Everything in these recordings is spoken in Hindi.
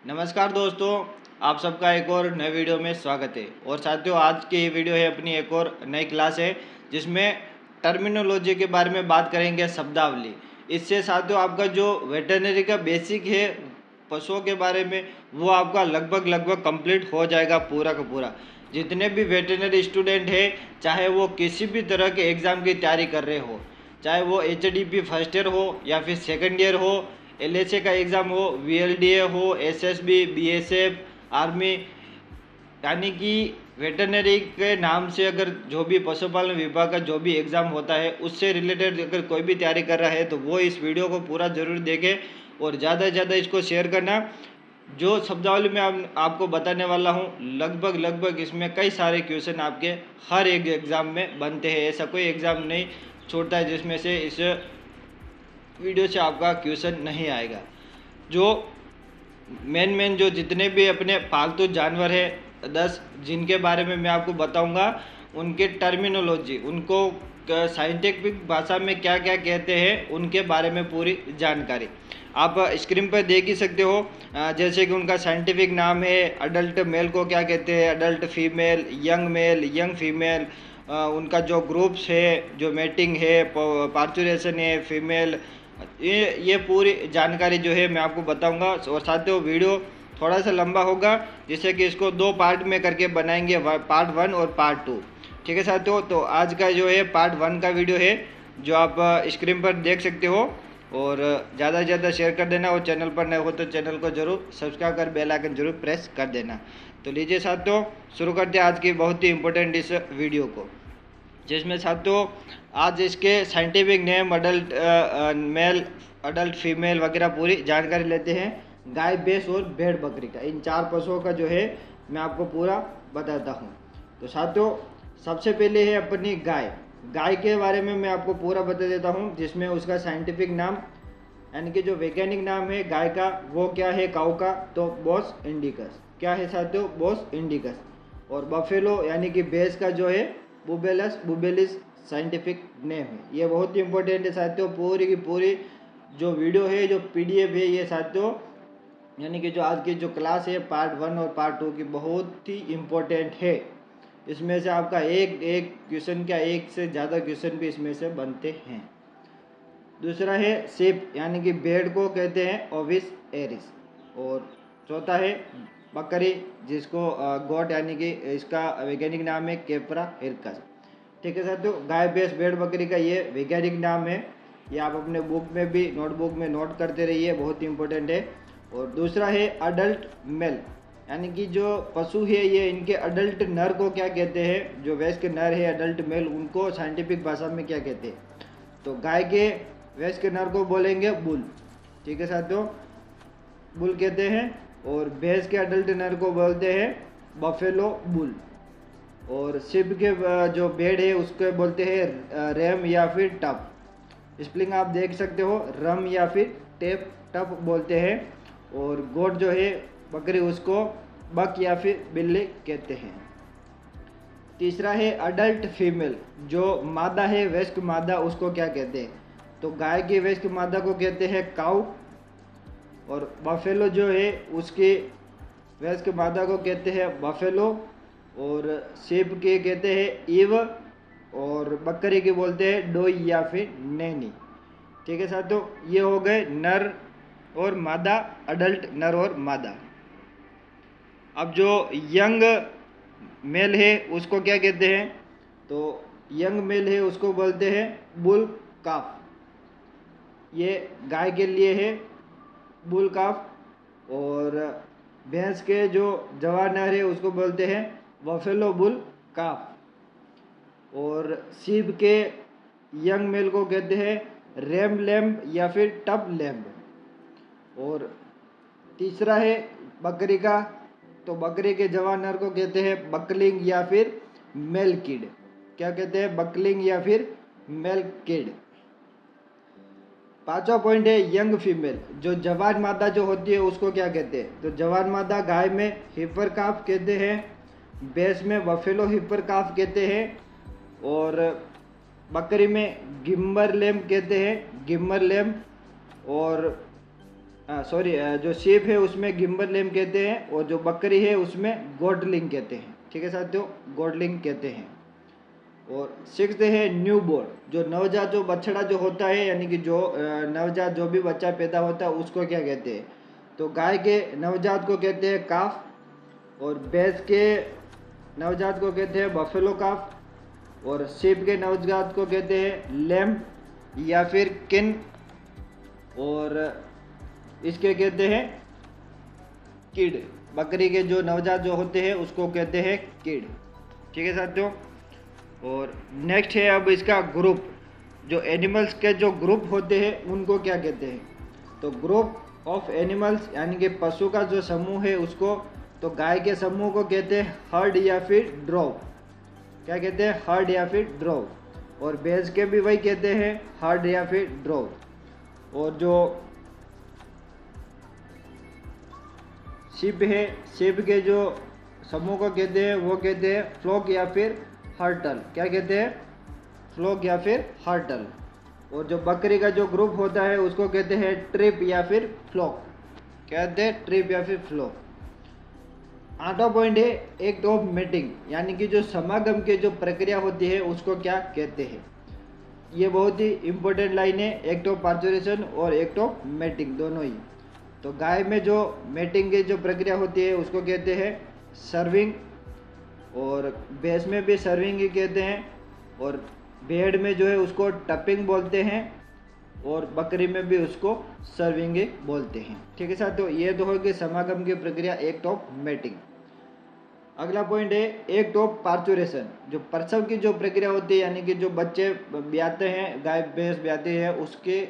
नमस्कार दोस्तों, आप सबका एक और नए वीडियो में स्वागत है। और साथियों, आज की ये वीडियो है अपनी एक और नई क्लास है जिसमें टर्मिनोलॉजी के बारे में बात करेंगे, शब्दावली। इससे साथियों आपका जो वेटरनरी का बेसिक है पशुओं के बारे में, वो आपका लगभग कंप्लीट हो जाएगा पूरा का पूरा। जितने भी वेटरनरी स्टूडेंट है, चाहे वो किसी भी तरह के एग्ज़ाम की तैयारी कर रहे हो, चाहे वो HDP फर्स्ट ईयर हो या फिर सेकंड ईयर हो, LHA का एग्ज़ाम हो, VLDA हो, SSB, BSF, आर्मी, यानी कि वेटरनरी के नाम से अगर जो भी पशुपालन विभाग का जो भी एग्ज़ाम होता है उससे रिलेटेड अगर कोई भी तैयारी कर रहा है तो वो इस वीडियो को पूरा ज़रूर देखे और ज़्यादा से ज़्यादा इसको शेयर करना। जो शब्दावली में आपको बताने वाला हूँ, लगभग इसमें कई सारे क्वेश्चन आपके हर एक एग्ज़ाम में बनते हैं। ऐसा कोई एग्ज़ाम नहीं छोड़ता है जिसमें से इस वीडियो से आपका क्वेश्चन नहीं आएगा। जो मेन जो जितने भी अपने पालतू जानवर है 10 जिनके बारे में मैं आपको बताऊंगा, उनके टर्मिनोलॉजी, उनको साइंटिफिक भाषा में क्या क्या कहते हैं, उनके बारे में पूरी जानकारी आप स्क्रीन पर देख ही सकते हो। जैसे कि उनका साइंटिफिक नाम है, अडल्ट मेल को क्या कहते हैं, adult female, male, young female, उनका जो ग्रुप्स है, जो मेटिंग है, पार्चुरेशन है, फीमेल, ये पूरी जानकारी जो है मैं आपको बताऊंगा। और साथियों वीडियो थोड़ा सा लंबा होगा, जिससे कि इसको 2 पार्ट में करके बनाएंगे, पार्ट 1 और पार्ट 2। ठीक है साथियों, तो आज का जो है पार्ट 1 का वीडियो है जो आप स्क्रीन पर देख सकते हो। और ज़्यादा से ज़्यादा शेयर कर देना, और चैनल पर नए हो तो चैनल को जरूर सब्सक्राइब कर बेल आइकन जरूर प्रेस कर देना। तो लीजिए साथियों, शुरू करते हैं आज की बहुत ही इंपॉर्टेंट इस वीडियो को, जिसमें साथियों आज इसके scientific name, adult mail, adult female वगैरह पूरी जानकारी लेते हैं। गाय, भैंस और भेड़ बकरी का, इन 4 पशुओं का जो है मैं आपको पूरा बताता हूँ। तो साथियों सबसे पहले है अपनी गाय। गाय के बारे में मैं आपको पूरा बता देता हूँ, जिसमें उसका साइंटिफिक नाम यानी कि जो वैज्ञानिक नाम है गाय का, वो क्या है काऊ का, तो बोस इंडिकस। क्या है साथियों, बोस इंडिकस। और बफेलो यानी कि भैंस का जो है बुबेलिस साइंटिफिक नेम है। ये बहुत ही इंपॉर्टेंट है साथियों। पूरी की पूरी जो वीडियो है, जो PDF है, ये साथियों यानी कि जो आज की जो क्लास है पार्ट 1 और पार्ट 2 की, बहुत ही इम्पोर्टेंट है। इसमें से आपका एक क्वेश्चन, क्या एक से ज़्यादा क्वेश्चन भी इसमें से बनते हैं। दूसरा है शेप यानी कि भेड़ को कहते हैं ओविस एरिस। और चौथा है बकरी, जिसको गोट यानी कि इसका वैज्ञानिक नाम है केपरा हिरकस। ठीक है साथियों, गाय, भैंस, भेड़, बकरी का ये वैज्ञानिक नाम है। ये आप अपने बुक में भी, नोटबुक में नोट करते रहिए, बहुत ही इंपॉर्टेंट है। और दूसरा है अडल्ट मेल यानी कि जो पशु है ये, इनके अडल्ट नर को क्या कहते हैं, जो वयस्क नर है अडल्ट मेल, उनको साइंटिफिक भाषा में क्या कहते हैं। तो गाय के वयस्क नर को बोलेंगे बुल। ठीक है साथियों, बुल कहते हैं। और भैंस के अडल्ट नर को बोलते हैं बफेलो बुल। और शिप के जो भेड़ है उसको बोलते हैं रैम या फिर टप। स्पेलिंग आप देख सकते हो, रम या फिर टप बोलते हैं। और गोट जो है बकरी, उसको बक या फिर बिल्ली कहते हैं। तीसरा है अडल्ट फीमेल, जो मादा है, वयस्क मादा, उसको क्या कहते हैं। तो गाय की वयस्क मादा को कहते हैं काऊ। और बफेलो जो है उसकी वयस्क मादा को कहते हैं बफेलो। और शेप के कहते हैं ईव। और बकरी के बोलते हैं डोई या फिर नैनी। ठीक है साथियों, ये हो गए नर और मादा, अडल्ट नर और मादा। अब जो यंग मेल है उसको क्या कहते हैं, तो यंग मेल है उसको बोलते हैं बुल काफ। ये गाय के लिए है बुल काफ। और भैंस के जो जवान नर है उसको बोलते हैं बफेलो बुल काफ। और शीप के यंग मेल को कहते हैं रैम लैम्ब या फिर टब लैम्ब। और तीसरा है बकरी का, तो बकरी के जवान नर को कहते हैं बकलिंग या फिर मेल किड। क्या कहते हैं, बकलिंग या फिर मेल किड। पांचवा पॉइंट है यंग फीमेल, जो जवान मादा जो होती है उसको क्या कहते हैं। तो जवान मादा गाय में हिपर काफ कहते हैं, भैंस में बफेलो हिपर काफ कहते हैं, और बकरी में गिम्बर लैम्ब कहते हैं, गिम्बर लैम्ब। और जो शीप है उसमें गिम्बर लैम कहते हैं, और जो बकरी है उसमें गोटलिंग कहते हैं। ठीक है साथियों, गोटलिंग कहते हैं। और 6th है न्यू बोर्न, जो नवजात जो बछड़ा जो होता है, यानी कि जो नवजात जो भी बच्चा पैदा होता है उसको क्या कहते हैं? तो गाय के नवजात को कहते हैं काफ, और भैंस के नवजात को कहते हैं बफेलो काफ, और शीप के नवजात को कहते हैं लैम या फिर किन, और इसके कहते हैं किड। बकरी के जो नवजात जो होते हैं उसको कहते हैं किड। ठीक है साथियों। और नेक्स्ट है अब इसका ग्रुप, जो एनिमल्स के जो ग्रुप होते हैं उनको क्या कहते हैं? तो ग्रुप ऑफ एनिमल्स यानी कि पशु का जो समूह है उसको, तो गाय के समूह को कहते हैं हर्ड या फिर ड्रोव। क्या कहते हैं? हर्ड या फिर ड्रोव। और भैंस के भी वही कहते हैं हर्ड या फिर ड्रोव। और जो शीप है, शीप के जो समूह को कहते हैं वो कहते हैं फ्लॉक या फिर हर्टल। क्या कहते हैं? फ्लॉक या फिर हर्टल। और जो बकरी का जो ग्रुप होता है उसको कहते हैं ट्रिप या फिर फ्लॉक। कहते हैं ट्रिप या फिर फ्लॉक। 8वां पॉइंट है एक्ट ऑफ मेटिंग, यानी कि जो समागम की जो प्रक्रिया होती है उसको क्या कहते हैं? ये बहुत ही इंपॉर्टेंट लाइन है, एक्ट ऑफ पार्चुरेशन और एक्ट ऑफ मेटिंग दोनों ही। तो गाय में जो मेटिंग की जो प्रक्रिया होती है उसको कहते हैं सर्विंग, और भैंस में भी सर्विंग ही कहते हैं, और भेड़ में जो है उसको टपिंग बोलते हैं, और बकरी में भी उसको सर्विंग ही बोलते हैं। ठीक है साथियों, ये तो होगी समागम की प्रक्रिया, एक्ट ऑफ मेटिंग। अगला पॉइंट है एक्ट ऑफ पार्चुरेशन, जो प्रसव की जो प्रक्रिया होती है, यानी कि जो बच्चे ब्याते हैं, गाय भैंस ब्याती है, उसके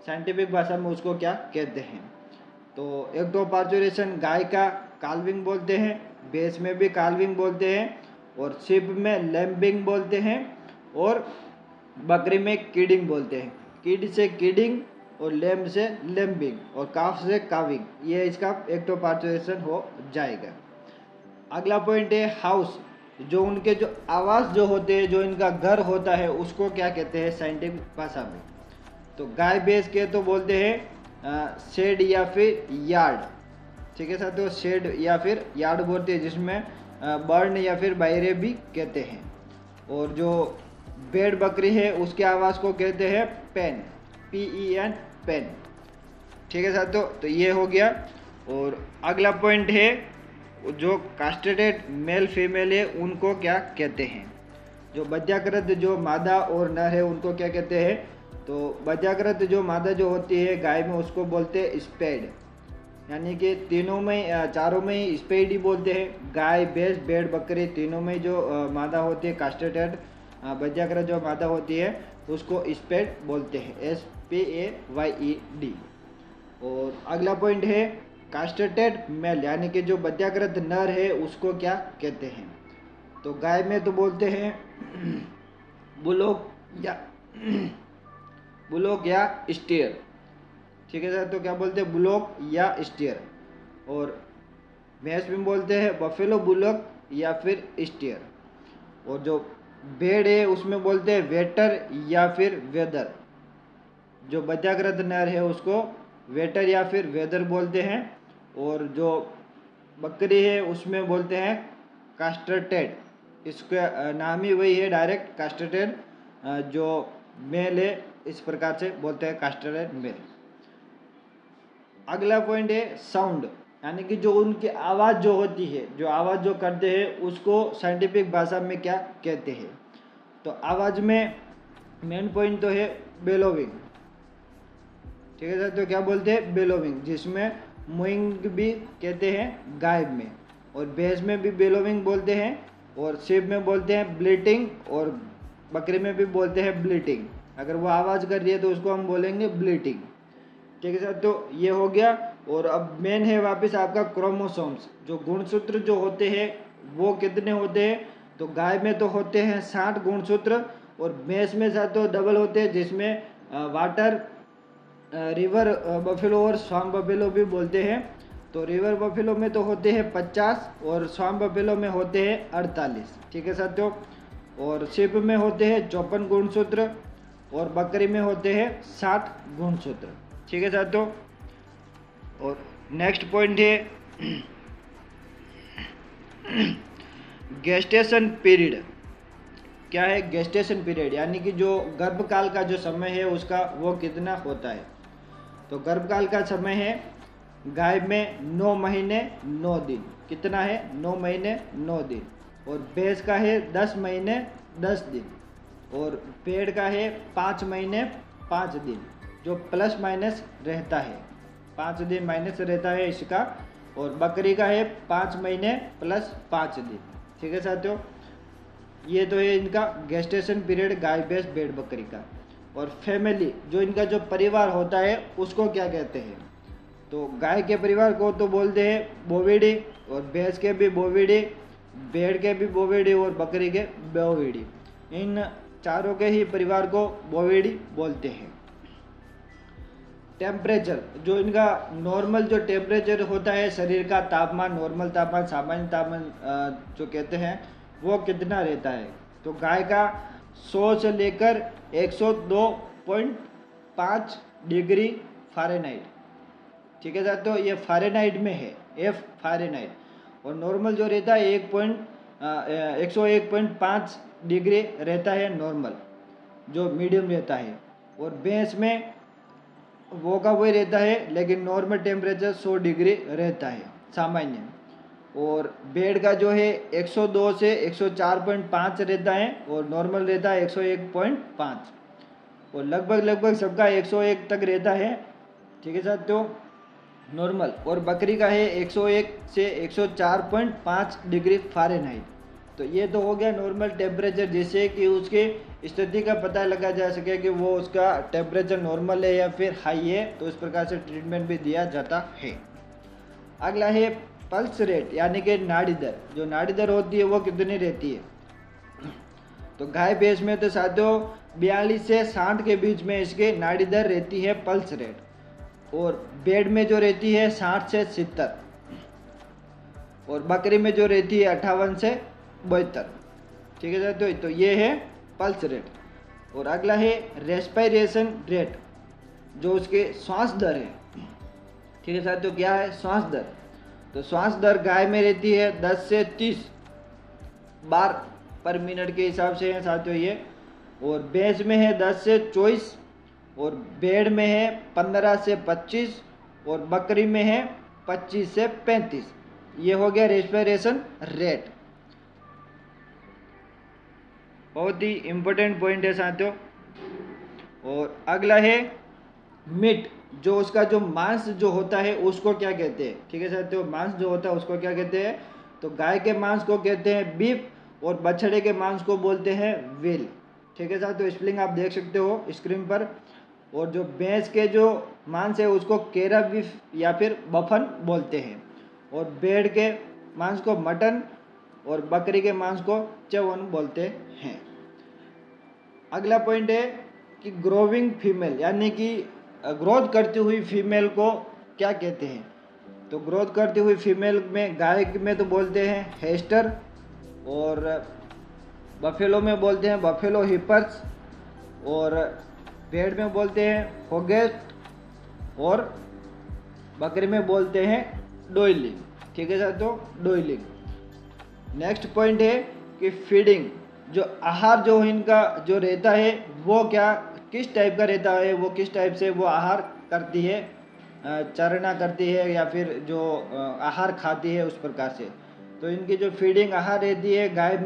साइंटिफिक भाषा में उसको क्या कहते हैं? तो एक्ट ऑफ पार्चुरेशन गाय का काल्विंग बोलते हैं, भैंस में भी काल्विंग बोलते हैं, और शीप में लैम्बिंग बोलते हैं, और बकरी में किडिंग बोलते हैं। किड से किडिंग, और लैम्ब से लैम्बिंग, और काफ से काविंग। ये इसका एक्ट ऑफ पार्चुरेशन हो जाएगा। अगला पॉइंट है हाउस, जो उनके जो आवास जो होते हैं, जो इनका घर होता है उसको क्या कहते हैं साइंटिफिक भाषा में? तो गाय भैंस के तो बोलते हैं शेड या फिर यार्ड। ठीक है साथियों, शेड या फिर यार्ड बोलते हैं, जिसमें बर्न या फिर बायरे भी कहते हैं। और जो भेड़ बकरी है उसके आवास को कहते हैं पेन, PEN, पेन। ठीक है साथियों, तो ये हो गया। और अगला पॉइंट है जो कास्ट्रेटेड मेल फीमेल है उनको क्या कहते हैं? जो बध्याकृत जो मादा और नर है उनको क्या कहते हैं? तो बध्याकृत जो मादा जो होती है गाय में उसको बोलते हैं स्पेड, यानी कि तीनों में चारों में ही स्पेड ही बोलते हैं। गाय भैंस भेड़ बकरी तीनों में जो मादा होती है कास्ट्रेटेड बध्याकृत जो मादा होती है उसको स्पेड बोलते हैं, SPAYED। और अगला पॉइंट है कास्ट्रेटेड मेल, यानी कि जो बध्याकृत नर है उसको क्या कहते हैं? तो गाय में तो बोलते हैं बुलोक या स्टीयर। ठीक है सर, तो क्या बोलते हैं? बुलोक या स्टीयर। और भैंस में बोलते हैं बफेलो बुलोक या फिर स्टीयर। और जो भेड़ है उसमें बोलते हैं वेटर या फिर वेदर। जो बध्याकृत नर है उसको वेटर या फिर वेदर बोलते हैं। और जो बकरी है उसमें बोलते हैं कास्ट्रेटेड, इसका नाम ही वही है डायरेक्ट कास्ट्रेटेड। जो मेल है इस प्रकार से बोलते हैं कास्ट्रेटेड मेल। अगला पॉइंट है साउंड, यानी कि जो उनकी आवाज़ जो होती है, जो आवाज़ जो करते हैं उसको साइंटिफिक भाषा में क्या कहते हैं? तो आवाज़ में मेन पॉइंट तो है बेलोविंग। ठीक है सर, तो क्या बोलते हैं? बेलोविंग, जिसमें मोइंग भी कहते हैं गाय में, और भैंस में भी बेलोविंग बोलते हैं, और शीप में बोलते हैं ब्लीटिंग, और बकरी में भी बोलते हैं ब्लीटिंग। अगर वो आवाज़ कर रही है तो उसको हम बोलेंगे ब्लीटिंग। ठीक है सर, तो ये हो गया। और अब मेन है वापस आपका क्रोमोसोम्स, जो गुणसूत्र जो होते हैं वो कितने होते हैं? तो गाय में तो होते हैं 60 गुणसूत्र, और भैंस में साथ तो डबल होते हैं, जिसमें वाटर रिवर बफेलो और स्वाम बफेलो भी बोलते हैं। तो रिवर बफेलो में तो होते हैं 50, और स्वाम बफेलो में होते हैं 48। ठीक है साथियों। और शीप में होते हैं 54 गुणसूत्र, और बकरी में होते हैं 60 गुणसूत्र। ठीक है साथियों। और नेक्स्ट पॉइंट है गेस्टेशन पीरियड। क्या है गेस्टेशन पीरियड, यानी कि जो गर्भकाल का जो समय है उसका वो कितना होता है। तो गर्भकाल का समय है गाय में 9 महीने 9 दिन। कितना है? 9 महीने 9 दिन। और भैंस का है 10 महीने 10 दिन। और भेड़ का है 5 महीने 5 दिन, जो प्लस माइनस रहता है, 5 दिन माइनस रहता है इसका। और बकरी का है 5 महीने प्लस 5 दिन। ठीक है साथियों, ये तो है इनका गेस्टेशन पीरियड गाय भैंस भेड़ बकरी का। और फैमिली, जो इनका जो परिवार होता है उसको क्या कहते हैं? तो गाय के परिवार को तो बोलते हैं बोविडी, और भैंस के भी बोविडी, भेड़ के भी बोविडी, और बकरी के बोविडी। इन चारों के ही परिवार को बोविडी बोलते हैं। टेम्परेचर, जो इनका नॉर्मल जो टेम्परेचर होता है शरीर का तापमान, नॉर्मल तापमान, सामान्य तापमान जो कहते हैं, वो कितना रहता है? तो गाय का 100 से लेकर 102.5 डिग्री फ़ारेनहाइट। ठीक है साथियों, ये फ़ारेनहाइट में है, F फ़ारेनहाइट। और नॉर्मल जो रहता है 101.5 डिग्री रहता है नॉर्मल, जो मीडियम रहता है। और भैंस में वो का वही रहता है, लेकिन नॉर्मल टेम्परेचर 100 डिग्री रहता है सामान्य। और भेड़ का जो है 102 से 104.5 रहता है, और नॉर्मल रहता है 101.5। और लगभग सबका 101 तक रहता है। ठीक है साथियों, नॉर्मल। और बकरी का है 101 से 104.5 डिग्री फ़ारेनहाइट। तो ये तो हो गया नॉर्मल टेम्परेचर, जिससे कि उसके स्थिति का पता लगा जा सके कि वो उसका टेम्परेचर नॉर्मल है या फिर हाई है। तो इस प्रकार से ट्रीटमेंट भी दिया जाता है। अगला है पल्स रेट, यानी कि नाड़ी दर। जो नाड़ी दर होती है वो कितनी रहती है? तो गाय भैंस में तो साथियों 42 से 60 के बीच में इसके नाड़ी दर रहती है, पल्स रेट। और भेड़ में जो रहती है 60 से 70। और बकरी में जो रहती है 58 से 72। ठीक है साथियों, तो ये है पल्स रेट। और अगला है रेस्पिरेशन रेट, जो उसके श्वास दर है। ठीक है साथियों, क्या है? श्वास दर। तो श्वास दर गाय में रहती है 10 से 30 बार पर मिनट के हिसाब से है साथियों ये। और भैंस में है 10 से 24। और भेड़ में है 15 से 25। और बकरी में है 25 से 35। ये हो गया रेस्पिरेशन रेट। बहुत ही इम्पोर्टेंट पॉइंट है साथियों। और अगला है मीट, जो उसका जो मांस जो होता है उसको क्या कहते हैं? ठीक है साथियों, मांस जो होता है उसको क्या कहते हैं? तो गाय के मांस को कहते हैं बीफ, और बछड़े के मांस को बोलते हैं वेल। ठीक है साथियों, स्पेलिंग आप देख सकते हो स्क्रीन पर। और जो भैंस के जो मांस है उसको केरा बीफ या फिर बफन बोलते हैं। और भेड़ के मांस को मटन, और बकरी के मांस को चवन बोलते हैं। अगला पॉइंट है कि ग्रोविंग फीमेल, यानी कि ग्रोथ करती हुई फीमेल को क्या कहते हैं? तो ग्रोथ करती हुई फीमेल में गाय में तो बोलते हैं हेस्टर, और बफेलो में बोलते हैं बफेलो हिपर्स, और भेड़ में बोलते हैं होगेस्ट, और बकरी में बोलते हैं डोइलिंग। ठीक है साथियों, डोइलिंग। नेक्स्ट पॉइंट है कि फीडिंग, जो आहार जो इनका जो रहता है वो क्या किस टाइप का रहता है, वो किस टाइप से वो आहार करती है, चरना करती है या फिर जो आहार खाती है उस प्रकार से। तो इनकी जो फीडिंग आहार रहती है गाय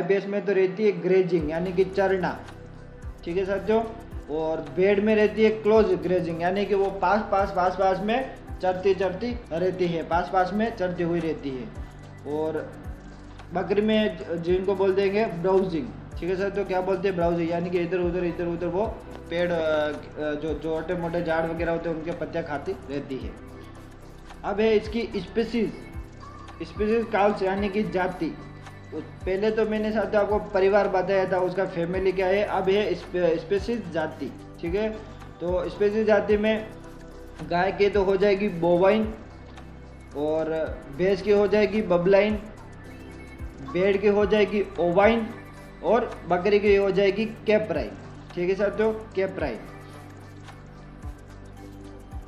भैंस में तो रहती है ग्रेजिंग, यानी कि चरना। ठीक है साथियों। और भेड़ में रहती है क्लोज ग्रेजिंग, यानी कि वो पास में चरती रहती है, पास में चरती हुई रहती है। और बकरी में जिनको बोल देंगे ब्राउजिंग। ठीक है सर, तो क्या बोलते हैं ब्राउजिंग, यानी कि इधर उधर वो पेड़ जो छोटे मोटे झाड़ वगैरह होते हैं उनके पत्तियाँ खाती रहती है। अब है इसकी स्पीसीज काल्स, यानी कि जाति। पहले तो मैंने साथ आपको परिवार बताया था, उसका फैमिली क्या है। अब है स्पीसीज जाति। ठीक है, तो स्पीसीज जाति में गाय की तो हो जाएगी बोवाइन, और भैंस की हो जाएगी बबलाइन, भेड़ की हो जाएगी ओवाइन, और बकरी की हो जाएगी कैप्राइन। ठीक है साथियों, कैप्राइन।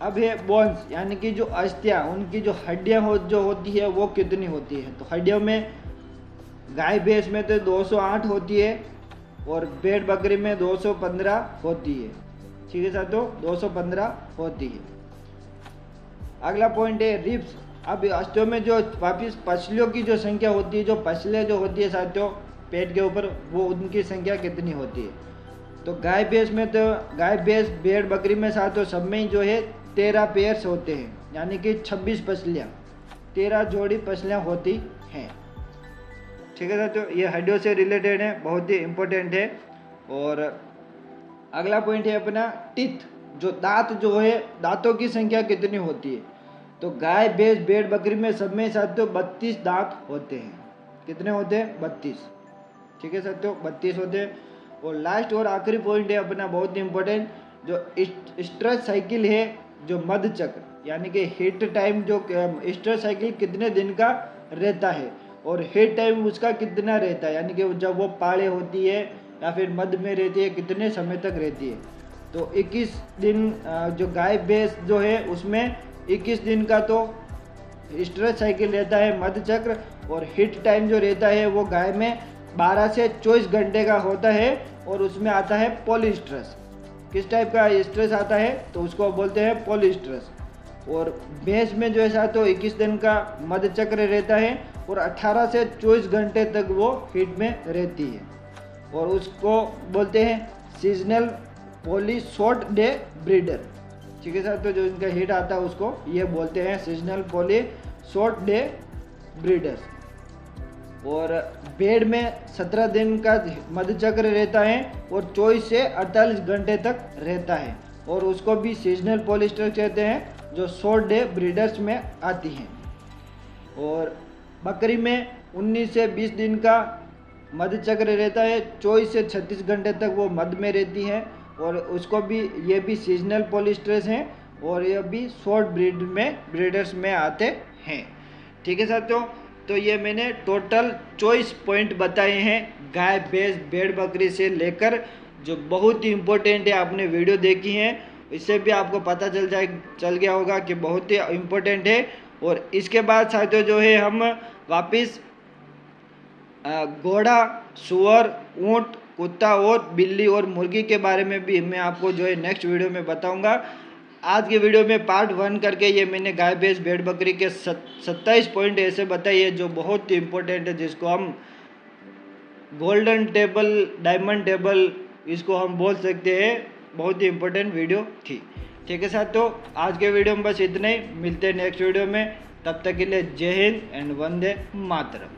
अब है बोन्स, यानी कि जो अस्थियाँ, उनकी जो हड्डियाँ जो होती है वो कितनी होती है। तो हड्डियों में गाय भैंस में तो 208 होती है और भेड़ बकरी में 215 होती है। ठीक है साथियों, 215 होती है। अगला पॉइंट है रिब्स। अब अस्थियों में जो वापिस पसलियों की जो संख्या होती है, जो पसलियाँ जो होती है साथियों पेट के ऊपर, वो उनकी संख्या कितनी होती है। तो गाय भैंस में तो गाय भैंस भेड़ बकरी में साथियों सब में ही जो है 13 पेयर्स होते हैं, यानी कि 26 पसलियाँ, 13 जोड़ी पसलियाँ होती हैं। ठीक है साथियों, ये हड्डियों से रिलेटेड है, बहुत ही इम्पोर्टेंट है। और अगला पॉइंट है अपना टीथ, जो दांत जो है, दांतों की संख्या कितनी होती है। तो गाय भैंस भेड़ बकरी में सब में साथियों 32 दांत होते हैं। कितने होते हैं? 32। ठीक है साथियों, 32 होते हैं। और लास्ट और आखिरी पॉइंट है अपना बहुत ही इम्पोर्टेंट, जो स्ट्रेस साइकिल है, जो मध्य चक्र, यानी कि हीट टाइम, जो स्ट्रेस साइकिल कितने दिन का रहता है और हीट टाइम उसका कितना रहता है, यानी कि जब वो पाले होती है या फिर मध्य में रहती है कितने समय तक रहती है। तो 21 दिन जो गाय भैंस जो है उसमें 21 दिन का तो स्ट्रेस साइकिल रहता है मध्य चक्र, और हीट टाइम जो रहता है वो गाय में 12 से 24 घंटे का होता है। और उसमें आता है पॉलीस्ट्रेस। किस टाइप का स्ट्रेस आता है तो उसको बोलते हैं पॉलीस्ट्रेस। और भैंस में जो है तो 21 दिन का मध्य चक्र रहता है और 18 से 24 घंटे तक वो हीट में रहती है, और उसको बोलते हैं seasonal poly short day breeder. ठीक है सर, तो जो इनका हीट आता है उसको ये बोलते हैं seasonal poly short day breeders. और भेड़ में 17 दिन का मध्य चक्र रहता है और 24 से 48 घंटे तक रहता है, और उसको भी सीजनल पॉलिस्टर कहते हैं, जो शॉर्ट डे ब्रीडर्स में आती हैं। और बकरी में 19 से 20 दिन का मध्य चक्र रहता है, 24 से 36 घंटे तक वो मध्य में रहती है, और उसको भी ये भी सीजनल पॉलिस्ट्रेस हैं, और ये भी शॉर्ट ब्रीडर्स में आते हैं। ठीक है साथियों, तो ये मैंने टोटल 24 पॉइंट बताए हैं गाय भैंस भेड़ बकरी से लेकर, जो बहुत ही इम्पोर्टेंट है। आपने वीडियो देखी है, इससे भी आपको पता चल गया होगा कि बहुत ही इम्पोर्टेंट है। और इसके बाद साथियों जो है हम वापस घोड़ा, सुअर, ऊँट, कुत्ता और बिल्ली और मुर्गी के बारे में भी मैं आपको जो है नेक्स्ट वीडियो में बताऊंगा। आज के वीडियो में पार्ट 1 करके ये मैंने गाय भैंस भेड़ बकरी के 27 पॉइंट ऐसे बताए हैं जो बहुत ही इम्पोर्टेंट है, जिसको हम गोल्डन टेबल, डायमंड टेबल इसको हम बोल सकते हैं। बहुत ही इम्पोर्टेंट वीडियो थी। ठीक है साथियों, आज के वीडियो में बस इतना ही। मिलते हैं नेक्स्ट वीडियो में, तब तक के लिए जय हिंद एंड वंदे मातरम।